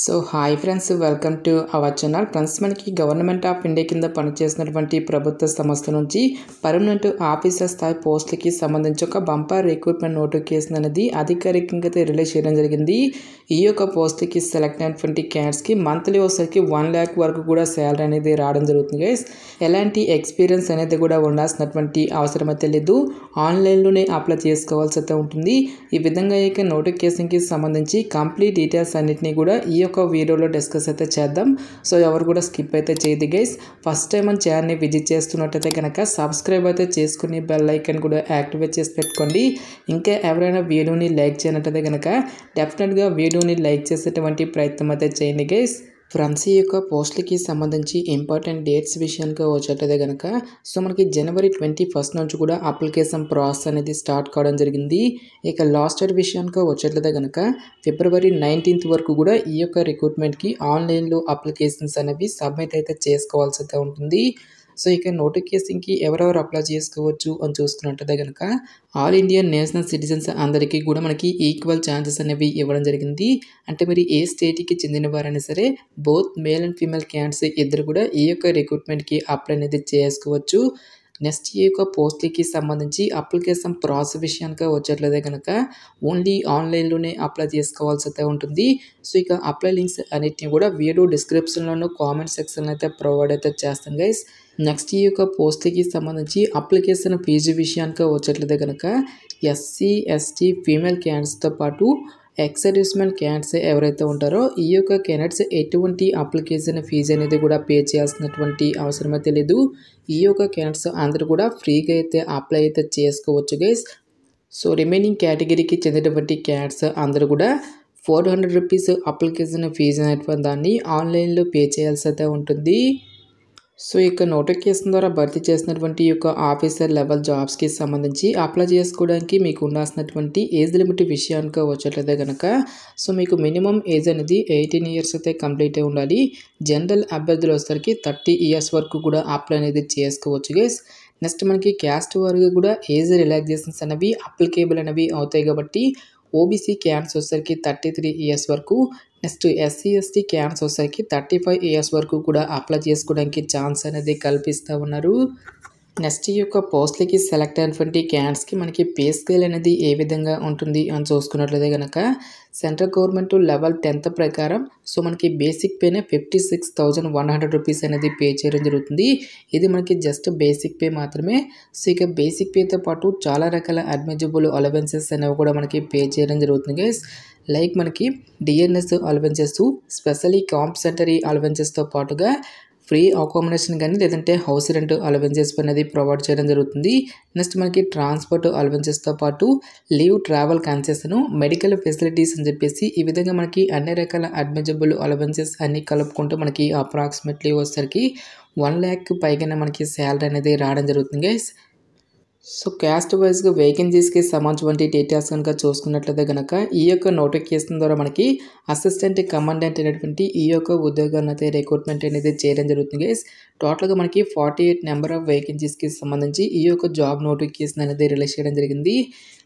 So hi friends, welcome to our channel. Friends, మనకి government of India కింద పనిచేస్తున్నటువంటి ప్రభుత్వ సంస్థ నుంచి పర్మనెంట్ ఆఫీసర్ స్థాయి పోస్టులకి సంబంధించి ఒక బంపర్ రిక్రూట్మెంట్ నోటిఫికేషన్ అనేది అధికారికంగా రిలీజ్ చేయడం జరిగింది. ఈ యొక్క పోస్టులకి సెలెక్ట్ అయినటువంటి క్యాండిడేట్స్కి మంత్లీ వచ్చేసరికి 1 lakh వరకు కూడా శాలరీ అనేది రావడం జరుగుతుంది గైస్. ఎలాంటి ఎక్స్పీరియన్స్ అనేది కూడా ఉండాల్సినటువంటి అవసరం అయితే లేదు. ఆన్లైన్లోనే అప్లై చేసుకోవాల్సి అయితే ఉంటుంది. ఈ విధంగా ఈ నోటిఫికేషన్కి సంబంధించి కంప్లీట్ డీటెయిల్స్ అన్నింటినీ కూడా ఈ యొక్క వీడియోలో డిస్కస్ అయితే చేద్దాం. సో ఎవరు కూడా స్కిప్ అయితే చేయదు గైస్. ఫస్ట్ టైం మన ఛానల్ని విజిట్ చేస్తున్నట్టయితే కనుక సబ్స్క్రైబ్ అయితే చేసుకుని బెల్ ఐకాన్ కూడా యాక్టివేట్ చేసి పెట్టుకోండి. ఇంకా ఎవరైనా వీడియోని లైక్ చేయనట్టయితే కనుక డెఫినెట్గా వీడియోని లైక్ చేసేటువంటి ప్రయత్నం అయితే చేయండి గైస్. ఫ్రెండ్స్, ఈ యొక్క పోస్టులకి సంబంధించి ఇంపార్టెంట్ డేట్స్ విషయానికి వచ్చేటైతే కనుక మనకి January 21 నుంచి కూడా అప్లికేషన్ ప్రాసెస్ అనేది స్టార్ట్ కావడం జరిగింది. ఇక లాస్ట్ డేట్ విషయానికి వచ్చేట్లయితే కనుక February 19 వరకు కూడా ఈ యొక్క రిక్రూట్మెంట్కి ఆన్లైన్లో అప్లికేషన్స్ అనేవి సబ్మిట్ అయితే చేసుకోవాల్సి అయితే ఉంటుంది. సో ఇక నోటిఫికేషన్కి ఎవరెవరు అప్లై చేసుకోవచ్చు అని చూస్తున్నట్టయితే కనుక ఆల్ ఇండియన్ నేషనల్ సిటిజన్స్ అందరికీ కూడా మనకి ఈక్వల్ ఛాన్సెస్ అనేవి ఇవ్వడం జరిగింది. అంటే మరి ఏ స్టేట్కి చెందిన వారైనా సరే both male and female candidates ఇద్దరు కూడా ఈ యొక్క రిక్రూట్మెంట్కి అప్లై అనేది చేసుకోవచ్చు. నెక్స్ట్ ఈ యొక్క పోస్ట్లకి సంబంధించి అప్లికేషన్ ప్రాసెస్ విషయానికి వచ్చేట్లయితే కనుక ఓన్లీ ఆన్లైన్లోనే అప్లై చేసుకోవాల్సి అయితే ఉంటుంది. సో ఇక అప్లై లింక్స్ అన్నిటిని కూడా వీడియో డిస్క్రిప్షన్లోనూ కామెంట్ సెక్షన్లో అయితే ప్రొవైడ్ అయితే చేస్తాం గైస్. నెక్స్ట్ ఈ యొక్క పోస్ట్లకి సంబంధించి అప్లికేషన్ ఫీజు విషయానికి వచ్చేట్లయితే కనుక SC ST ఫీమేల్ క్యాండిడేట్స్తో పాటు ఎక్స్-సర్వీస్మెన్ క్యాండిడేట్స్ ఎవరైతే ఉంటారో ఈ యొక్క క్యాండిడేట్స్ ఎటువంటి అప్లికేషన్ ఫీజు అనేది కూడా పే చేయాల్సినటువంటి అవసరం అయితే లేదు. ఈ యొక్క క్యాండిడేట్స్ అందరూ కూడా ఫ్రీగా అయితే అప్లై అయితే చేసుకోవచ్చు గైస్. సో రిమైనింగ్ కేటగిరీకి చెందినటువంటి క్యాండిడేట్స్ అందరూ కూడా 400 రూపీస్ అప్లికేషన్ ఫీజు అనేటువంటి దాన్ని ఆన్లైన్లో పే చేయాల్సి అయితే ఉంటుంది. సో ఇక నోటిఫికేషన్ ద్వారా భర్తీ చేసినటువంటి ఈ యొక్క ఆఫీసర్ లెవెల్ జాబ్స్కి సంబంధించి అప్లై చేసుకోవడానికి మీకు ఉండాల్సినటువంటి ఏజ్ లిమిట్ విషయానికి వచ్చేట్లయితే కనుక సో మీకు మినిమం ఏజ్ అనేది 18 years అయితే కంప్లీట్ అయి ఉండాలి. జనరల్ అభ్యర్థులు వచ్చేసరికి 30 years వరకు కూడా అప్లై అనేది చేసుకోవచ్చు గైస్. నెక్స్ట్ మనకి క్యాస్ట్ వరకు కూడా ఏజ్ రిలాక్సేషన్స్ అనేవి అప్లికేబుల్ అనేవి అవుతాయి కాబట్టి OBC క్యాండిడేట్స్ వచ్చేసరికి 33 years వరకు, నెక్స్ట్ SC ST క్యాండిడేట్స్ వచ్చేసరికి 35 years వరకు కూడా అప్లై చేసుకోవడానికి ఛాన్స్ అనేది కల్పిస్తూ ఉన్నారు. నెక్స్ట్ ఈ యొక్క పోస్ట్లకి సెలెక్ట్ అయినటువంటి క్యాండిడేట్స్కి మనకి పే స్కేల్ అనేది ఏ విధంగా ఉంటుంది అని చూసుకున్నట్లయితే కనుక సెంట్రల్ గవర్నమెంట్ లెవెల్ 10th ప్రకారం సో మనకి బేసిక్ పేనే 56,100 రూపీస్ అనేది పే చేయడం జరుగుతుంది. ఇది మనకి జస్ట్ బేసిక్ పే మాత్రమే. సో ఇక బేసిక్ పేతో పాటు చాలా రకాల అడ్మిజిబుల్ అలవెన్సెస్ అనేవి కూడా మనకి పే చేయడం జరుగుతుంది గైస్. లైక్ మనకి DNS అలవెన్సెస్, స్పెషల్లీ కాంప్లిమెంటరీ అలవెన్సెస్తో పాటుగా ఫ్రీ అకామిడేషన్ కానీ లేదంటే హౌస్ రెంట్ అలవెన్సెస్ అనేది ప్రొవైడ్ చేయడం జరుగుతుంది. నెక్స్ట్ మనకి ట్రాన్స్పోర్ట్ అలవెన్సెస్తో పాటు leave travel concession, medical facilities అని చెప్పేసి ఈ విధంగా మనకి అన్ని రకాల అడ్మిజిబుల్ అలవెన్సెస్ అన్నీ కలుపుకుంటూ మనకి అప్రాక్సిమేట్లీ వచ్చేసరికి 1 lakh పైగానే మనకి శాలరీ అనేది రావడం జరుగుతుంది గైస్. సో క్యాస్ట్ వైజ్గా వేకెన్సీస్కి సంబంధించిన డీటెయిల్స్ కనుక చూసుకున్నట్లయితే కనుక ఈ యొక్క నోటిఫికేషన్ ద్వారా మనకి అసిస్టెంట్ కమాండెంట్ అనేటువంటి ఈ యొక్క ఉద్యోగాలను అయితే రిక్రూట్మెంట్ అనేది చేయడం జరుగుతుంది గైస్. టోటల్గా మనకి 48 నెంబర్ ఆఫ్ వేకెన్సీస్కి సంబంధించి ఈ యొక్క జాబ్ నోటిఫికేషన్ అనేది రిలీజ్ చేయడం జరిగింది.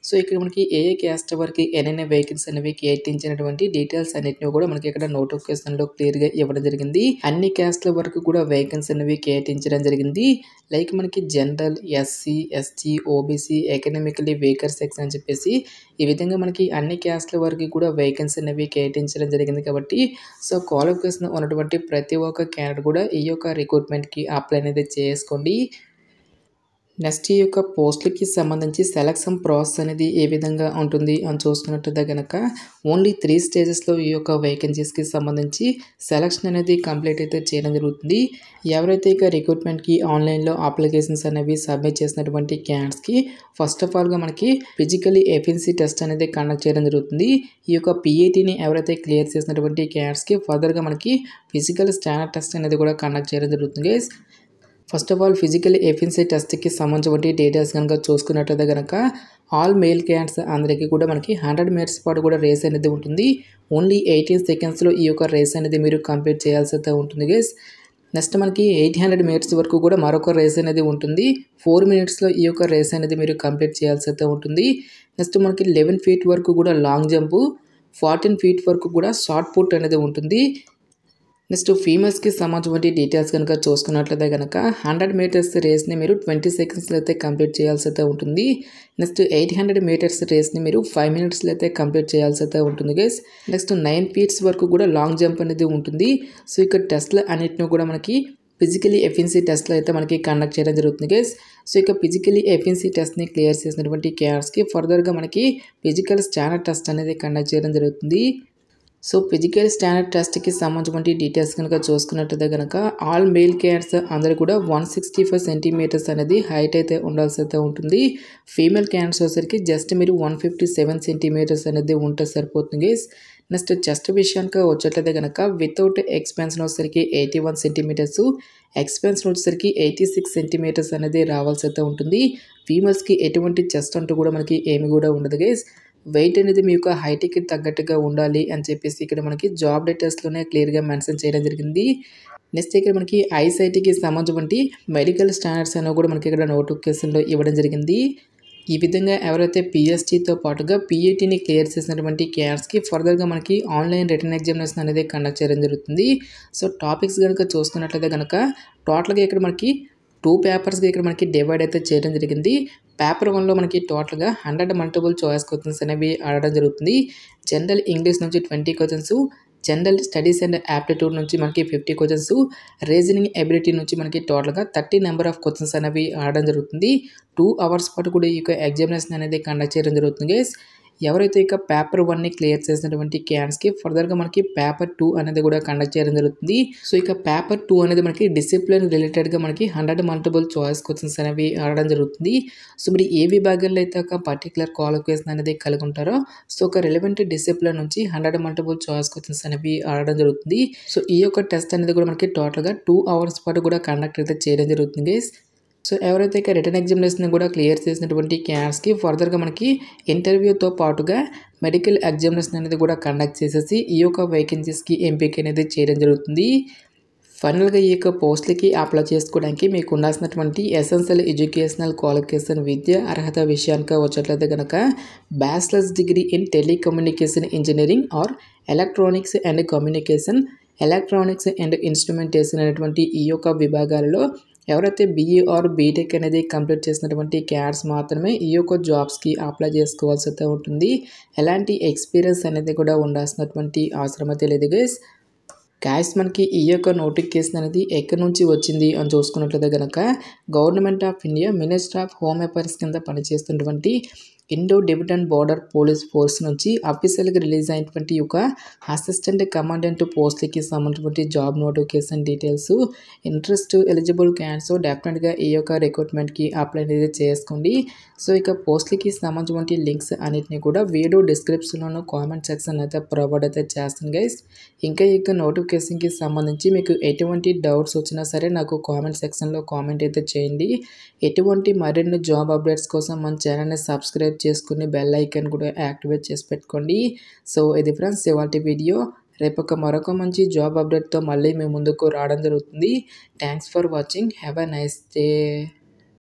సో ఇక్కడ మనకి ఏ క్యాస్ట్ వరకు ఎన్నెన్ని వేకెన్సీ అనేవి కేటాయించినటువంటి డీటెయిల్స్ అన్నింటినీ కూడా మనకి ఇక్కడ నోటిఫికేషన్లో క్లియర్గా ఇవ్వడం జరిగింది. అన్ని క్యాస్ట్ల వరకు కూడా వేకెన్సీ అనేవి కేటాయించడం జరిగింది. లైక్ మనకి general, SC ST OBC economically weaker section అని చెప్పేసి ఈ విధంగా మనకి అన్ని క్యాస్ట్ల వరకు కూడా వేకెన్సీ అనేవి కేటాయించడం జరిగింది కాబట్టి సో క్వాలిఫికేషన్ ఉన్నటువంటి ప్రతి ఒక్క క్యాండిడేట్ కూడా ఈ యొక్క రిక్రూట్మెంట్కి అప్లై అనేది చేసుకోండి. నెక్స్ట్ ఈ యొక్క పోస్టులకి సంబంధించి సెలక్షన్ ప్రాసెస్ అనేది ఏ విధంగా ఉంటుంది అని చూసుకున్నట్టయితే కనుక ఓన్లీ 3 stagesలో ఈ యొక్క వేకెన్సీస్కి సంబంధించి సెలక్షన్ అనేది కంప్లీట్ అయితే చేయడం జరుగుతుంది. ఎవరైతే ఇక రిక్రూట్మెంట్కి ఆన్లైన్లో అప్లికేషన్స్ అనేవి సబ్మిట్ చేసినటువంటి క్యాండిడేట్స్కి ఫస్ట్ ఆఫ్ ఆల్గా మనకి ఫిజికలీ ఎఫిషియన్సీ టెస్ట్ అనేది కండక్ట్ చేయడం జరుగుతుంది. ఈ యొక్క PATని ఎవరైతే క్లియర్ చేసినటువంటి క్యాండిడేట్స్కి ఫర్దర్గా మనకి ఫిజికల్ స్టాండర్డ్ టెస్ట్ అనేది కూడా కండక్ట్ చేయడం జరుగుతుంది guys. First of all physical efficiency టెస్ట్కి సంబంధించిన డీటెయిల్స్ కనుక చూసుకున్నట్లయితే కనుక ఆల్ మేల్ క్యాండిడేట్స్ అందరికీ కూడా మనకి 100 meters పాటు కూడా రేస్ అనేది ఉంటుంది. ఓన్లీ 18 secondsలో ఈ యొక్క రేస్ అనేది మీరు కంప్లీట్ చేయాల్సి అయితే ఉంటుంది గైస్. నెక్స్ట్ మనకి 800 meters వరకు కూడా మరొక రేస్ అనేది ఉంటుంది. 4 minutesలో ఈ యొక్క రేస్ అనేది మీరు కంప్లీట్ చేయాల్సి అయితే ఉంటుంది. నెక్స్ట్ మనకి 11 feet వరకు కూడా లాంగ్ జంపు, 14 ఫీట్ వరకు కూడా షార్ట్ పుట్ అనేది ఉంటుంది. నెక్స్ట్ ఫీమేల్స్కి సంబంధించిన డీటెయిల్స్ కనుక చూసుకున్నట్లయితే కనుక 100 మీటర్స్ రేస్ని మీరు 20 సెకండ్స్లో అయితే కంప్లీట్ చేయాల్సి అయితే ఉంటుంది. నెక్స్ట్ 800 మీటర్స్ రేస్ని మీరు 5 మినిట్స్లో అయితే కంప్లీట్ చేయాల్సి అయితే ఉంటుంది గైస్. నెక్స్ట్ 9 ఫీట్స్ వరకు కూడా లాంగ్ జంప్ అనేది ఉంటుంది. సో ఇక్కడ టెస్ట్లు అన్నిటిని కూడా మనకి ఫిజికలీ ఎఫిషియన్సీ టెస్ట్లో అయితే మనకి కండక్ట్ చేయడం జరుగుతుంది గైస్. సో ఇక ఫిజికలీ ఎఫిషియన్సీ టెస్ట్ని క్లియర్ చేసినటువంటి క్యాడర్స్కి ఫర్దర్గా మనకి ఫిజికల్ స్టాండర్డ్ టెస్ట్ అనేది కండక్ట్ చేయడం జరుగుతుంది. సో ఫిజికల్ స్టాండర్డ్ టెస్ట్కి సంబంధించిన డీటెయిల్స్ కనుక చూసుకున్నట్లయితే కనుక ఆల్ మేల్ క్యాడర్స్ అందరూ కూడా 165 సెంటీమీటర్స్ అనేది హైట్ అయితే ఉండాల్సి అయితే ఉంటుంది. ఫీమేల్ క్యాడర్స్ వచ్చేసరికి జస్ట్ మీరు 157 సెంటీమీటర్స్ అనేది ఉంటే సరిపోతుంది గైస్. నెక్స్ట్ చెస్ట్ విషయానికి వచ్చేట్లయితే కనుక వితౌట్ ఎక్స్పెన్షన్ వచ్చేసరికి 81 సెంటీమీటర్స్, ఎక్స్పెన్షన్ వచ్చేసరికి 86 సెంటీమీటర్స్ అనేది రావాల్సి అయితే ఉంటుంది. ఫీమేల్స్కి ఎటువంటి చెస్ట్ అంటూ కూడా మనకి ఏమి కూడా ఉండదు గైస్. వెయిట్ అనేది మీ యొక్క హైట్కి తగ్గట్టుగా ఉండాలి అని చెప్పేసి ఇక్కడ మనకి జాబ్ డీటెయిల్స్లోనే క్లియర్గా మెన్షన్ చేయడం జరిగింది. నెక్స్ట్ ఇక్కడ మనకి ఐసైటీకి సంబంధించి మెడికల్ స్టాండర్డ్స్ అనేవి కూడా మనకి ఇక్కడ నోటిఫికేషన్లో ఇవ్వడం జరిగింది. ఈ విధంగా ఎవరైతే పిఎస్టీతో పాటుగా పిఏటీని క్లియర్ చేసినటువంటి క్యాడర్స్కి ఫర్దర్గా మనకి ఆన్లైన్ రిటర్న్ ఎగ్జామినేషన్ అనేది కండక్ట్ చేయడం జరుగుతుంది. సో టాపిక్స్ కనుక చూసుకున్నట్లయితే కనుక టోటల్గా ఇక్కడ మనకి 2 పేపర్స్గా ఇక్కడ మనకి డివైడ్ అయితే చేయడం జరిగింది. పేపర్ 1లో మనకి టోటల్గా 100 మల్టిపుల్ చాయిస్ క్వశ్చన్స్ అనేవి అడగడం జరుగుతుంది. జనరల్ ఇంగ్లీష్ నుంచి 20 questions, general studies and aptitude నుంచి మనకి 50 క్వశ్చన్స్, రీజనింగ్ ఎబిలిటీ నుంచి మనకి టోటల్గా 30 నెంబర్ ఆఫ్ క్వశ్చన్స్ అనేవి ఆడడం జరుగుతుంది. 2 అవర్స్ పాటు కూడా ఈ యొక్క ఎగ్జామినేషన్ అనేది కండక్ట్ చేయడం జరుగుతుంది గైస్. ఎవరైతే ఇక పేపర్ 1ని క్లియర్ చేసినటువంటి క్యాడర్స్కి ఫర్దర్గా మనకి పేపర్ 2 అనేది కూడా కండక్ట్ చేయడం జరుగుతుంది. సో ఇక పేపర్ 2 అనేది మనకి డిసిప్లిన్ రిలేటెడ్గా మనకి 100 మల్టిపుల్ చాయిస్ క్వశ్చన్స్ అనేవి ఆడడం జరుగుతుంది. సో మీరు ఏ విభాగంలో అయితే ఒక పర్టికులర్ క్వాలిఫికేషన్ అనేది కలిగి ఉంటారో సో ఒక రిలవెంట్ డిసిప్లిన్ నుంచి 100 మల్టిపుల్ చాయిస్ క్వశ్చన్స్ అనేవి ఆడడం జరుగుతుంది. సో ఈ యొక్క టెస్ట్ అనేది కూడా మనకి టోటల్గా 2 అవర్స్ పాటు కూడా కండక్ట్ అయితే చేయడం జరుగుతుంది గైస్. సో ఎవరైతే ఇక రిటర్న్ ఎగ్జామినేషన్ కూడా క్లియర్ చేసినటువంటి క్యాడర్స్కి ఫర్దర్గా మనకి ఇంటర్వ్యూతో పాటుగా మెడికల్ ఎగ్జామినేషన్ అనేది కూడా కండక్ట్ చేసేసి ఈ యొక్క వేకెన్సీస్కి ఎంపిక అనేది చేయడం జరుగుతుంది. ఫైనల్గా ఈ యొక్క పోస్టులకి అప్లై చేసుకోవడానికి మీకు ఉండాల్సినటువంటి ఎసెన్షియల్ ఎడ్యుకేషనల్ క్వాలిఫికేషన్ విద్య అర్హత విషయానికి వచ్చేట్లయితే కనుక bachelors degree in telecommunication engineering or electronics and communication, electronics and instrumentation అనేటువంటి ఈ యొక్క విభాగాలలో ఎవరైతే బీఈ ఆర్ బీటెక్ అనేది కంప్లీట్ చేసినటువంటి క్యాడర్స్ మాత్రమే ఈ యొక్క జాబ్స్కి అప్లై చేసుకోవాల్సి అయితే ఉంటుంది. ఎలాంటి ఎక్స్పీరియన్స్ అనేది కూడా ఉండాల్సినటువంటి అవసరం అయితే లేదు గైస్. మనకి ఈ యొక్క నోటిఫికేషన్ అనేది ఎక్కడి నుంచి వచ్చింది అని చూసుకున్నట్లయితే కనుక government of India minister of home affairs కింద పనిచేస్తున్నటువంటి Indo Tibetan border police force నుంచి అఫీషియల్గా రిలీజ్ అయినటువంటి ఒక అసిస్టెంట్ కమాండెంట్ పోస్ట్లకి సంబంధించిన job notification details. Interest eligible candidates డెఫినెట్గా ఈ యొక్క రిక్రూట్మెంట్కి అప్లై అనేది చేసుకోండి. సో ఇక పోస్ట్లకి సంబంధించిన లింక్స్ అన్నిటిని కూడా వీడియో డిస్క్రిప్షన్లోనూ కామెంట్ సెక్షన్ అయితే ప్రొవైడ్ అయితే చేస్తాను గైస్. ఇంకా ఈ యొక్క నోటిఫికేషన్కి సంబంధించి మీకు ఎటువంటి డౌట్స్ వచ్చినా సరే నాకు కామెంట్ సెక్షన్లో కామెంట్ అయితే చేయండి. ఎటువంటి మరిన్ని జాబ్ అప్డేట్స్ కోసం మన ఛానల్ని సబ్స్క్రైబ్ చేసుకుని బెల్ ఐకాన్ కూడా యాక్టివేట్ చేసి పెట్టుకోండి. సో ఇది ఫ్రెండ్స్ ఇవాల్టి వీడియో. రేపు మరొక మంచి జాబ్ అప్డేట్తో మళ్ళీ మీ ముందుకు రావడం జరుగుతుంది. Thanks for watching. Have a nice day.